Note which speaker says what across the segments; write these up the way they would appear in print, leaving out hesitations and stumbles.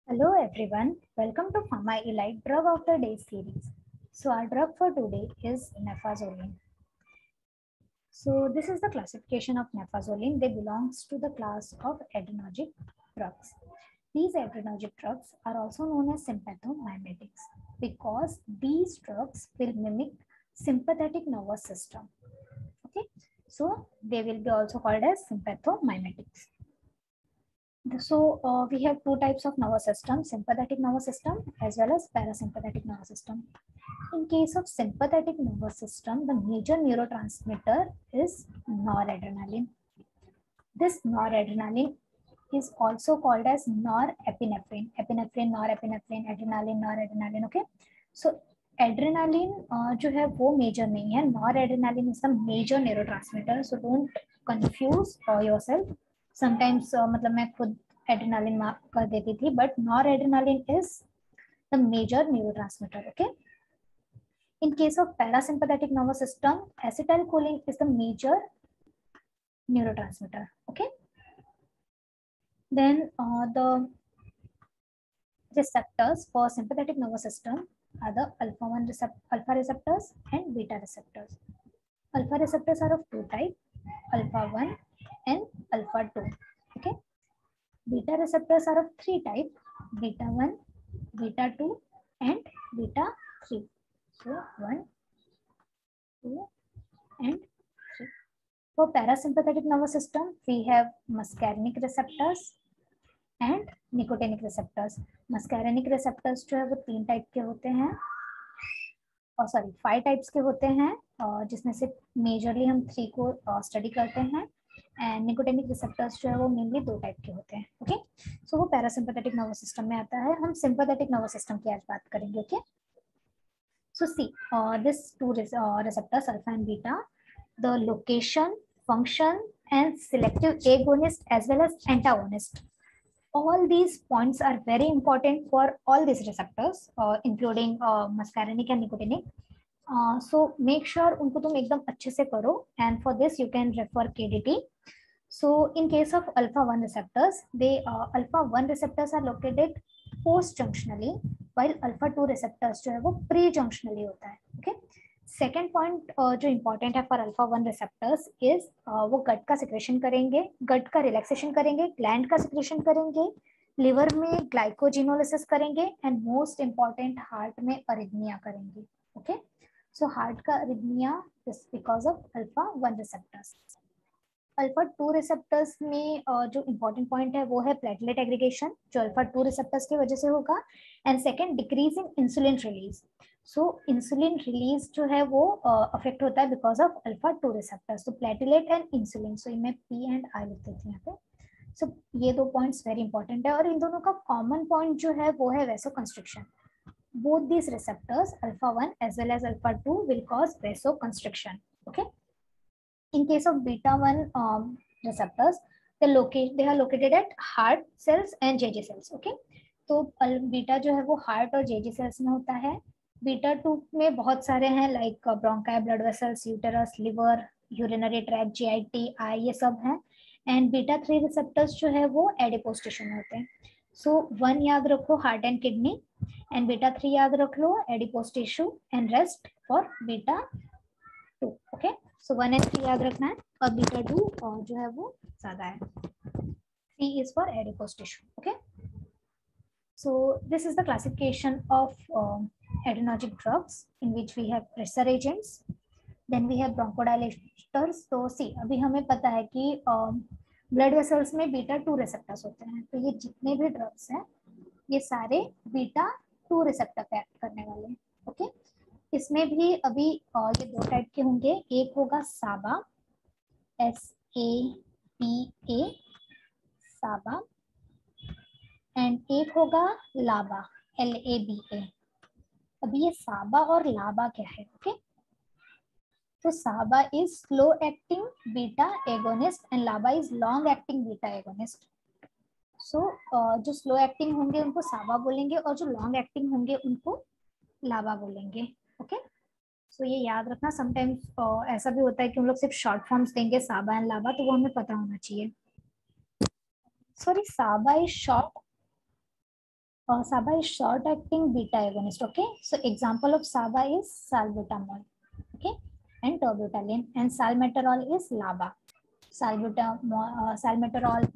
Speaker 1: Hello everyone, welcome to Pharma Elite Drug of the Day series. So our drug for today is nefazolin. So this is the classification of nefazolin. They belongs to the class of adrenergic drugs. These adrenergic drugs are also known as sympathomimetics because these drugs will mimic sympathetic nervous system. Okay, so they will be also called as sympathomimetics. So we have two types of nervous system, sympathetic nervous system as well as parasympathetic nervous system. In case of sympathetic nervous system, the major neurotransmitter is noradrenaline. This noradrenaline is also called as norepinephrine. Epinephrine, norepinephrine, adrenaline, noradrenaline. Okay. So adrenaline जो है वो major नहीं है. Noradrenaline is the major neurotransmitter. So don't confuse yourself. Sometimes मतलब मैं खुद adrenaline mark कर देती थी, but noradrenaline is the major neurotransmitter. Okay. In case of parasympathetic nervous system, acetylcholine is the major neurotransmitter. Okay. Then the receptors for sympathetic nervous system are the alpha receptors and beta receptors. Alpha receptors are of two types, alpha 1 and alpha 2. Okay. Beta receptors are of three types, beta 1, beta 2 and beta 3. So 1, 2 and 3. For parasympathetic nervous system, we have muscarinic receptors and nicotinic receptors. Muscarinic receptors जो है वो 3 type के होते हैं, और sorry 5 types के होते हैं, जिसमें से मेजरली हम 3 को स्टडी करते हैं. एंड निकोटिनिक रिसेप्टर्स जो है वो मेनली 2 टाइप के होते हैं. ओके, सो वो पैरासिम्पैथेटिक नर्वस सिस्टम में आता है. हम सिंपैथेटिक नर्वस सिस्टम की आज बात करेंगे. Okay, so see this two receptors alpha and beta, the location, function and selective agonist as well as antagonist. All these points are very important for all these receptors, including muscarinic and nicotinic. So make sure उनको तुम एकदम अच्छे से करो, and for this you can refer KDT. So in case of alpha 1 receptors, alpha 1 receptors are located post junctionally, while alpha 2 receptors जो है वो pre junctionally होता है. Okay. सेकेंड पॉइंट जो इम्पोर्टेंट है फॉर अल्फा 1 रिसेप्टर्स इज वो गट का secretion करेंगे, गट का रिलैक्सेशन करेंगे, ग्लैंड का सिक्रेशन करेंगे, लिवर में ग्लाइकोजिनोलिसिस करेंगे, एंड मोस्ट इम्पॉर्टेंट हार्ट में अरिथमिया करेंगे. ओके, सो हार्ट का arrhythmia is because of alpha 1 receptors. Alpha 2 receptors में जो इम्पोर्टेंट पॉइंट है वो है प्लेटलेट एग्रीगेशन, जो अल्फा 2 रिसेप्टर्स की वजह से होगा. And second, decrease in insulin release. So insulin release जो है वो अफेक्ट होता है बिकॉज ऑफ अल्फा 2 रिसेप्टर्स. तो प्लेटलेट एंड इंसुलिन, सो इनमें पी एंड आई लिख देती हूँ यहाँ पे. सो ये 2 पॉइंट्स वेरी इंपॉर्टेंट है, और इन दोनों का कॉमन पॉइंट जो है वो है vasoconstriction. Both these receptors alpha 1 as well as alpha 2 will cause vasoconstriction. Okay, in case of beta 1 receptors, they are located at heart cells and JJ cells. Okay, तो beta जो है वो heart और जेजी sales में होता है. Beta 2 में बहुत सारे हैं, like bronchi, blood vessels, uterus, liver, urinary tract, GIT, eye, ये सब हैं. एंड बीटा 3 रिसेप्टर्स जो है वो एडिपोज टिश्यू में होते हैं. सो 1 याद रखो heart and kidney, and beta 3 याद रख लो adipose tissue, and rest for beta 2. Okay, so 1 and 3 याद रखना है, और बीटा 2 जो है वो ज्यादा है. 3 is for adipose tissue. Okay, so this is the classification of adrenergic drugs, in which we have pressure agents, then we have bronchodilators. तो सी अभी हमें पता है कि ब्लड वेसल्स में बीटा 2 रिसेप्टर्स होते हैं. तो ये जितने भी ड्रग्स हैं ये सारे बीटा 2 रिसेप्टर पे एक्ट करने वाले हैं. ओके, इसमें भी अभी ये 2 टाइप के होंगे. एक होगा साबा, SAPA, साबा, एंड एक होगा लाबा, LABA. अभी ये साबा और लाबा क्या है? ओके, तो SABA is slow acting beta agonist and LABA is long acting beta agonist. So जो स्लो एक्टिंग होंगे उनको साबा बोलेंगे, और जो लॉन्ग एक्टिंग होंगे उनको लाबा बोलेंगे. ओके, सो ये याद रखना. समटाइम्स ऐसा भी होता है कि हम लोग सिर्फ शॉर्ट फॉर्म्स देंगे साबा एंड लाबा, तो वो हमें पता होना चाहिए. सॉरी, साबा is short SABA is short acting beta agonist. Okay, so example of SABA is salbutamol, okay, and terbutaline, and salmeterol is LABA. salmeterol,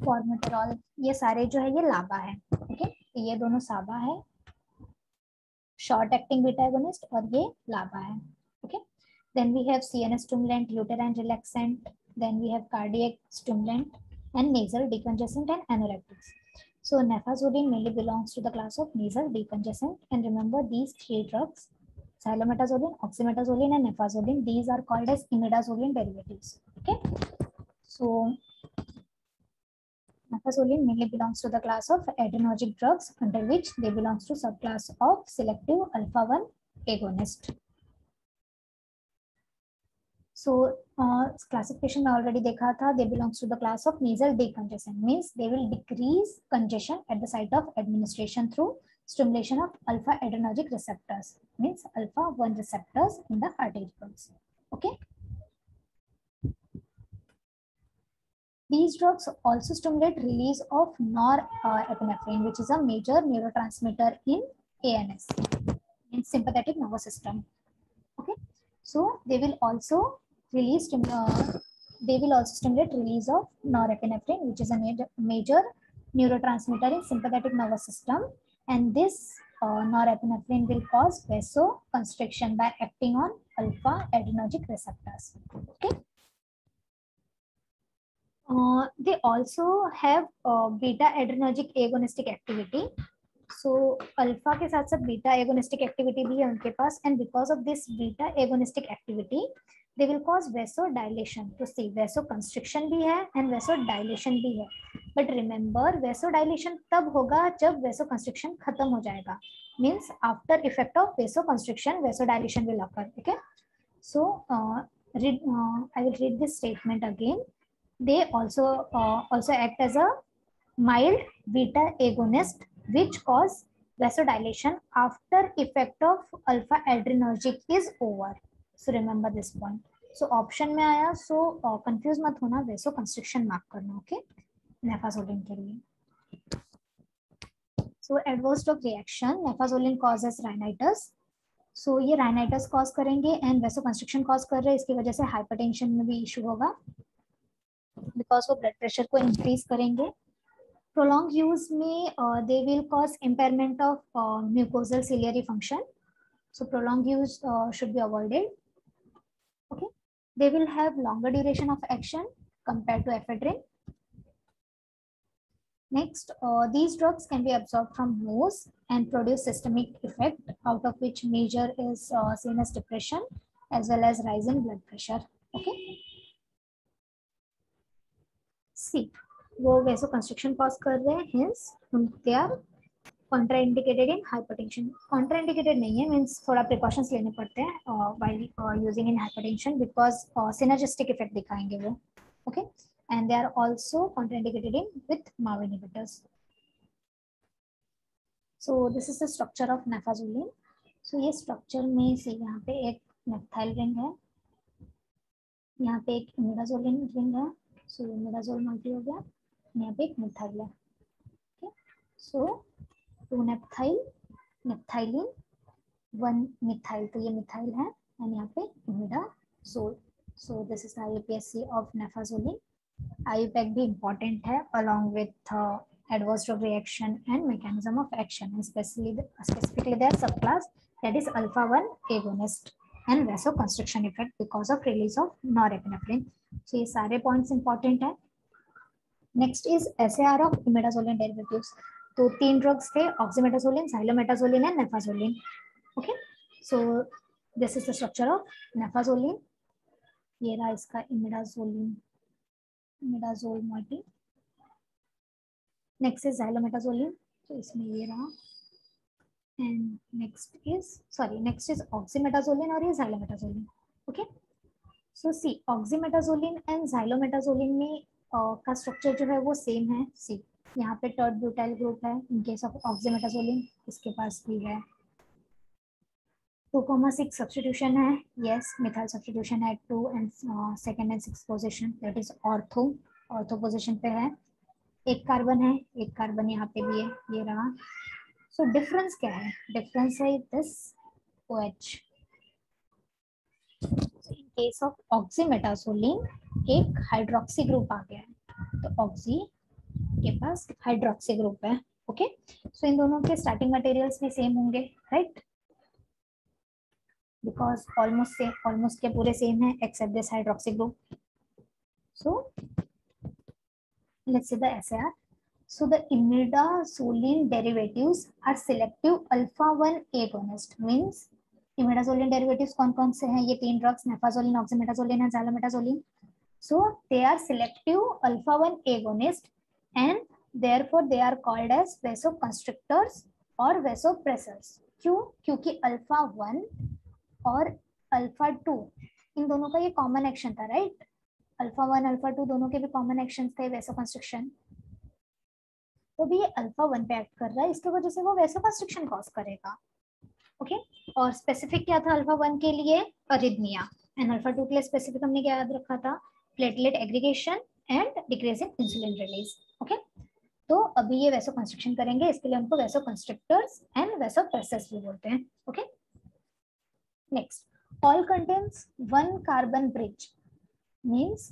Speaker 1: formoterol, ये सारे जो है ये लाबा है. ओके, ये दोनों साबा है, शॉर्ट एक्टिंग बीटा एगोनिस्ट, और ये लाबा है. Okay, then we have CNS stimulant, uterine relaxant, then we have cardiac stimulant and nasal decongestant and anorectics. So nefazoline mainly belongs to the class of nasal decongestant, and remember these three drugs, xylometazoline, oxymetazoline and nefazoline, these are called as imidazoline derivatives. Okay, so nefazoline mainly belongs to the class of adrenergic drugs, under which they belongs to subclass of selective alpha-1 agonist. So classification में already देखा था, they belongs to the class of nasal decongestant, means they will decrease congestion at the site of administration through stimulation of alpha adrenergic receptors, means alpha-1 receptors in the arterioles. Okay. These drugs also stimulate release of norepinephrine, which is a major neurotransmitter in ANS, in sympathetic nervous system. Okay, so they will also stimulate release of norepinephrine, which is a major neurotransmitter in sympathetic nervous system, and this norepinephrine will cause vasoconstriction by acting on alpha adrenergic receptors. Okay. They also have beta adrenergic agonistic activity. So alpha के साथ साथ beta agonistic activity भी है उनके पास, and because of this beta agonistic activity they will cause vasodilation. तो see, vasoconstriction भी है and vasodilation भी है, but remember vasodilation तब होगा जब vasoconstriction खत्म हो जाएगा, means after effect of vasoconstriction vasodilation will occur. Okay, so I will read this statement again. They also act as a mild beta agonist which cause vasodilation after effect of alpha adrenergic is over. So remember this point. So option में आया, so confuse मत होना, vasoconstriction mark करना. Okay, nefazoline के लिए. So adverse drug reaction, nefazoline causes rhinitis. So ये rhinitis cause करेंगे and vasoconstriction cause कर रहे हैं, इसकी वजह से hypertension में भी issue होगा, because वो blood pressure को increase करेंगे. Prolonged use में they will cause impairment of mucosal ciliary function. So prolonged use should be avoided. Okay, they will have longer duration of action compared to ephedrine. Next, these drugs can be absorbed from nose and produce systemic effect, out of which major is CNS depression as well as rise in blood pressure. Okay. See, वो vasoconstriction cause कर रहे हैं, hence they are contraindicated in hypertension. Contraindicated नहीं है, means थोड़ा precautions लेने पड़ते हैं while using in hypertension, because synergistic effect दिखाएंगे वो. Okay, and they are also contraindicated in with MAO inhibitors. So this is the structure of nefazoline. So ये structure में से यहाँ पे एक methyl ring है, यहाँ पे एक imidazoline ring है. So imidazole multi हो गया, यहाँ पे एक methyl है. Okay, so 2 naphthyl, naphthalene, 1 methyl, तो ये मिथाइल है, और यहाँ पे imidazole. So this is IUPAC of naphazoline. IUPAC भी इम्पोर्टेंट है along with adverse drug reaction and mechanism of action, and specifically their subclass, that is alpha-1 agonist and vasoconstriction effect because of release of norepinephrine. So ये सारे points important है. Next is SAR of imidazoline derivatives. तो 3 drugs थे, oxymetazoline, xylometazoline and naphazoline. Okay, so this is the structure of naphazoline. ये रहा इसका imidazoline, imidazole moiety. Next is xylometazoline, तो इसमें ये रहा, एंड नेक्स्ट इज ऑक्सीमेटाजोलिन और ये साइलोमेटाजोलिन. ओके, सो सी ऑक्सीमेटाजोलिन एंड साइलोमेटाजोलिन में का स्ट्रक्चर जो है वो सेम है. सी यहाँ पे टर्ड ब्यूटाइल ग्रुप है इन केस ऑफ ऑक्सीमेटाजोलिन, इसके पास भी है 2,6 सब्स्टिट्यूशन है. यस, मिथाइल सब्स्टिट्यूशन है 2 and 2nd and 6th position, that is ortho position पे है. एक कार्बन है, एक कार्बन यहाँ पे भी है, ये रहा। सो डिफरेंस क्या है? डिफरेंस है this OH। In case of oxymetazoline एक हाइड्रोक्सी ग्रुप आ गया है, तो ऑक्सी के पास हाइड्रोक्सी ग्रुप है। ओके, सो इन दोनों के स्टार्टिंग मटेरियल्स भी सेम होंगे, राइट? बिकॉज ऑलमोस्ट के पूरे सेम है except this hydroxy group. So let's see the SAR. So the imidazoline derivatives are selective alpha 1 agonist. Means imidazoline derivatives कौन कौन से हैं? ये तीन drugs naphazoline, oxymetazoline and xylometazoline. So they are selective alpha 1 agonist and therefore they are called as vasoconstrictors or vasopressors. क्यों? क्योंकि alpha 1 और alpha 2 इन दोनों का ये कॉमन एक्शन था, राइट? अल्फा 1 अल्फा 2 दोनों के भी कॉमन एक्शन थे वैसोकंस्ट्रिक्शन, तो भी ये अल्फा 1 पे एक्ट कर रहा है, इसकी वजह से वो वैसोकंस्ट्रिक्शन कॉज करेगा. ओके, और स्पेसिफिक क्या था अल्फा 1 के लिए? अरिथमिया. एंड अल्फा 2 के लिए स्पेसिफिक हमने क्या याद रखा था? Platelet aggregation and decrease in insulin release. Okay, तो अभी ये वैसोकंस्ट्रिक्शन करेंगे, इसके लिए उनको वैसोकंस्ट्रिक्टर्स एंड वैसोप्रेसर्स भी बोलते हैं. Okay, next, all contains one carbon bridge. Means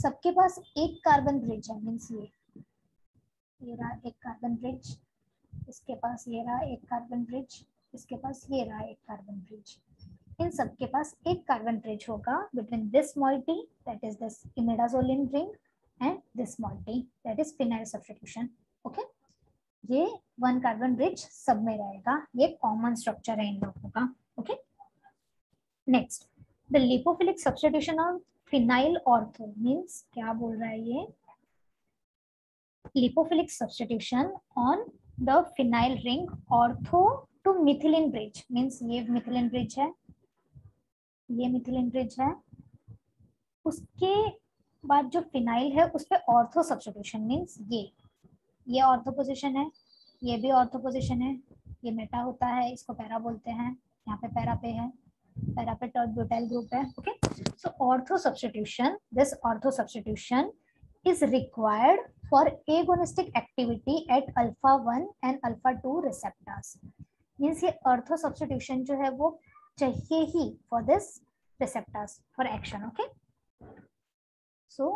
Speaker 1: सबके पास एक कार्बन ब्रिज है. मीन्स ये रहा एक कार्बन ब्रिज, इसके पास ये रहा एक कार्बन ब्रिज, इसके पास ये रहा एक कार्बन ब्रिज. इन सबके पास एक कार्बन ब्रिज होगा between this moiety that is this imidazoline ring and this moiety that is phenyl substitution. Okay, ये वन कार्बन ब्रिज सब में रहेगा, ये कॉमन स्ट्रक्चर है इन लोगों का. Okay, next, the lipophilic substitution of phenyl ortho. Means क्या बोल रहा है ये? Lipophilic substitution on the phenyl ring ortho to methylene bridge. Means ये मिथिलिन ब्रिज है, ये मिथिलिन ब्रिज है, उसके बाद जो फिनाइल है उस पर ऑर्थो सब्स्टिट्यूशन. मीन्स ये ऑर्थो पोजिशन है, ये भी ऑर्थो पोजिशन है, ये मेटा होता है, इसको पैरा बोलते हैं. यहाँ पे पैरा पे है, पैरा पे टर्ट ब्यूटाइल ग्रुप है. Okay, so ortho substitution, this ortho substitution is required for agonistic activity at alpha 1 and alpha 2 receptors. Means ये ortho substitution जो है वो चाहिए ही for this receptors for action. Okay, so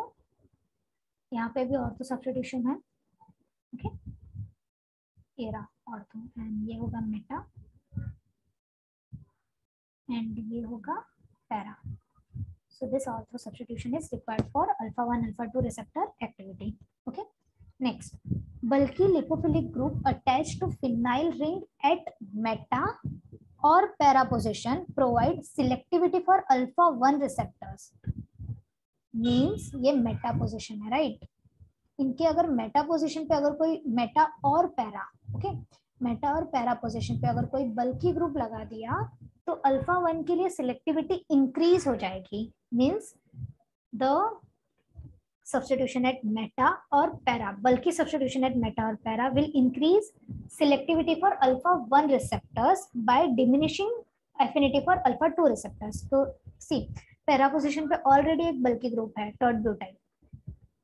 Speaker 1: यहाँ पे भी ortho substitution है. Okay, ये रहा ortho and ये होगा meta and ये होगा para. So this ortho substitution is required for alpha 1 alpha 2 receptor activity. Okay, next, bulky lipophilic group attached to phenyl ring at meta or para position provide selectivity for alpha 1 receptors. Means ये meta position है, right? इनके अगर meta position पे अगर कोई meta और para, okay, meta और para position पे अगर कोई bulky group लगा दिया तो अल्फा 1 के लिए सिलेक्टिविटी इंक्रीज हो जाएगी. Means the substitution at meta or para, bulky substitution at meta or para will increase selectivity for alpha 1 receptors by diminishing affinity for alpha 2 receptors. तो see, para position पे already एक बल्कि group है tert butyl.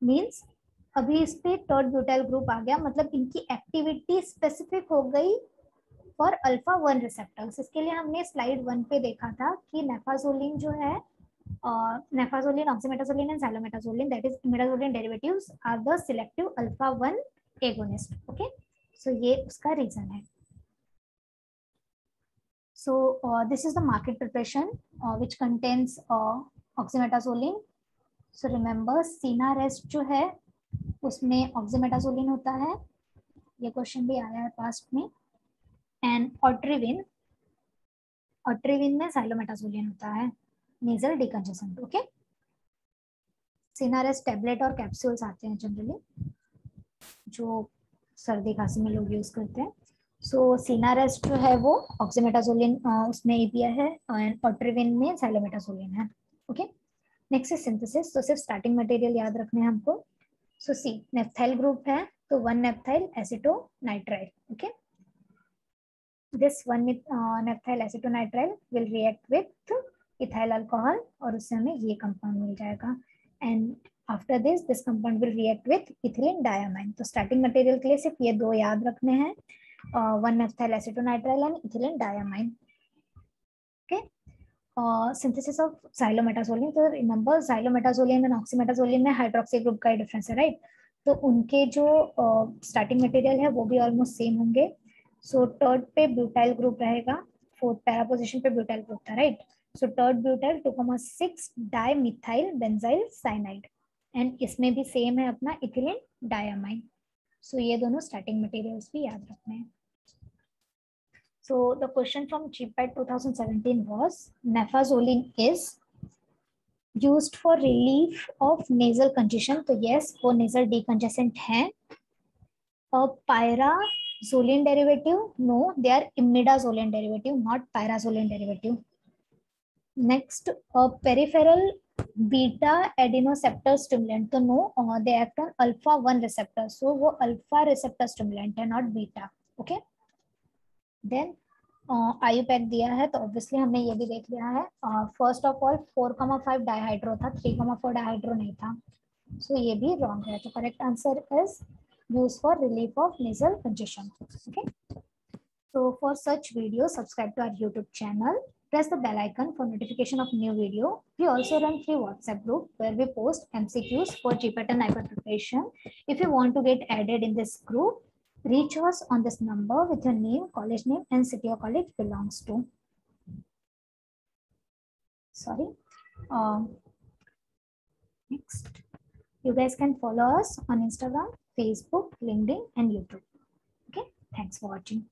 Speaker 1: Means अभी इस पे tert butyl group आ गया, मतलब इनकी एक्टिविटी स्पेसिफिक हो गई फॉर अल्फा 1 रिसेप्टर्स. इसके लिए हमने स्लाइड 1 पे देखा था कि नेफाजोलिन जो है, naphazoline, oxymetazoline and xylometazoline that is imidazoline derivatives are the selective alpha 1 agonist. Okay, so ये उसका रीजन है. So this is the market preparation which contains oxymetazoline. So remember Sinarest जो है उसमें ऑक्सीमेटाजोलिन होता है, ये क्वेश्चन भी आया है पास्ट में. एंड ऑट्रिविन, ऑट्रिविन में xylometazoline होता है, nasal decongestant. Okay, Sinarest tablet और कैप्सूल्स आते हैं जनरली जो सर्दी खांसी में लोग यूज करते हैं. सो सिनारेस्ट जो है वो ऑक्सीमेटाजोलिन उसमें एपीआई है एंड ऑट्रिविन में xylometazoline है. Okay, next is synthesis. तो सिर्फ स्टार्टिंग मटेरियल याद रखने हैं हमको. सो सी, नेफ्थाइल ग्रुप है तो 1 naphthyl acetonitrile. Okay, this 1 naphthyl acetonitrile will react with ethyl alcohol और उससे हमें ये कंपाउंड मिल जाएगा. And after this compound will react with ethylene diamine. तो स्टार्टिंग मटेरियल के लिए सिर्फ ये दो याद रखने हैं, one methyl acetonitrile and ethylene diamine. Okay, synthesis of xylometazoline। तो रिमेंबर xylometazoline एंड ऑक्सीमेटाजोलिन में हाइड्रोक्सी ग्रुप का ही डिफरेंस है, राइट? तो उनके जो स्टार्टिंग मटेरियल है वो भी ऑलमोस्ट सेम होंगे। सो थर्ड पे ब्यूटाइल ग्रुप रहेगा, फोर्थ पैरा पोजीशन पे ब्यूटाइल ग्रुप था, right? So third butyl 2,6 dimethyl benzyl cyanide, and इसमें भी सेम है अपना इथिलीन डायमाइन। सो ये दोनों स्टार्टिंग मटेरियल्स भी याद रखने हैं। So the question from GPAT 2017 was, Nefazolin is used for relief of nasal congestion. तो yes, वो nasal decongestant है. A pyrazoline derivative? No, they are imidazoline derivative, not pyrazoline derivative. Next, a peripheral beta adenoceptor stimulant. तो no, they act on alpha 1 receptor. So वो alpha receptor stimulant है, not beta. Okay. Then IUPAC दिया है तो obviously हमने ये भी देख लिया है। फर्स्ट ऑफ ऑल 4,5 डाइहाइड्रो था, 3,4 डाइहाइड्रो नहीं था, सो ये भी रॉन्ग है। तो correct answer is use for relief of nasal congestion. Okay, so for such videos, subscribe to our YouTube channel, press the bell icon for notification of new video. We also run free WhatsApp group where we post MCQs for GPAT and NIPAT preparation. If you want to get added in this group, reach us on this number with your name, college name, and city or college belongs to. Sorry. Next, you guys can follow us on Instagram, Facebook, LinkedIn, and YouTube. Okay, thanks for watching.